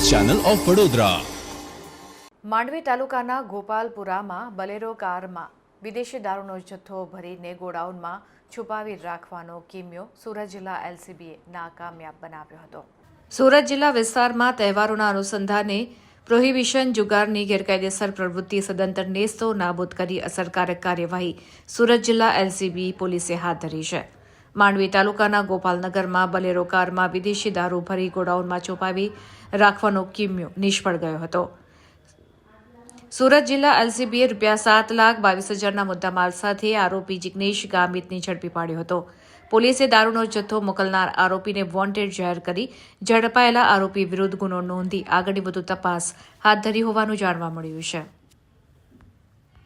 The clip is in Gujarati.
Channel of Vadodara. માંડવી તાલુકાના ગોપાલપુરામાં બલેરો કારમાં વિદેશી દારૂનો જથ્થો ભરીને ગોડાઉનમાં છુપાવી રાખવાનો કિમિયો સુરત જિલ્લા એલસીબીએ નાકામયાબ બનાવ્યો હતો। સુરત જિલ્લા વિસ્તારમાં તહેવારોના અનુસંધાને પ્રોહિબિશન જુગારની ગેરકાયદેસર પ્રવૃત્તિ સદંતર નેસ્તો નાબૂદ કરી અસરકારક કાર્યવાહી સુરત જિલ્લા એલસીબી પોલીસે હાથ ધરી છે। માંડવી તાલુકાના ગોપાલનગરમાં બલેરો કારમાં વિદેશી દારૂ ભરી ગોડાઉનમાં છુપાવી રાખવાનો કિમિયો નિષ્ફળ ગયો હતો। સુરત જિલ્લા એલસીબીએ ₹7,22,000ના મુદ્દામાલ સાથે આરોપી જિગ્નેશ ગામિતને ઝડપી પાડ્યો હતો। પોલીસે દારૂનો જથ્થો મોકલનાર આરોપીને વોન્ટેડ જાહેર કરી ઝડપાયેલા આરોપી વિરુદ્ધ ગુનો નોંધી આગળની વધુ તપાસ હાથ ધરી હોવાનું જાણવા મળ્યું છે।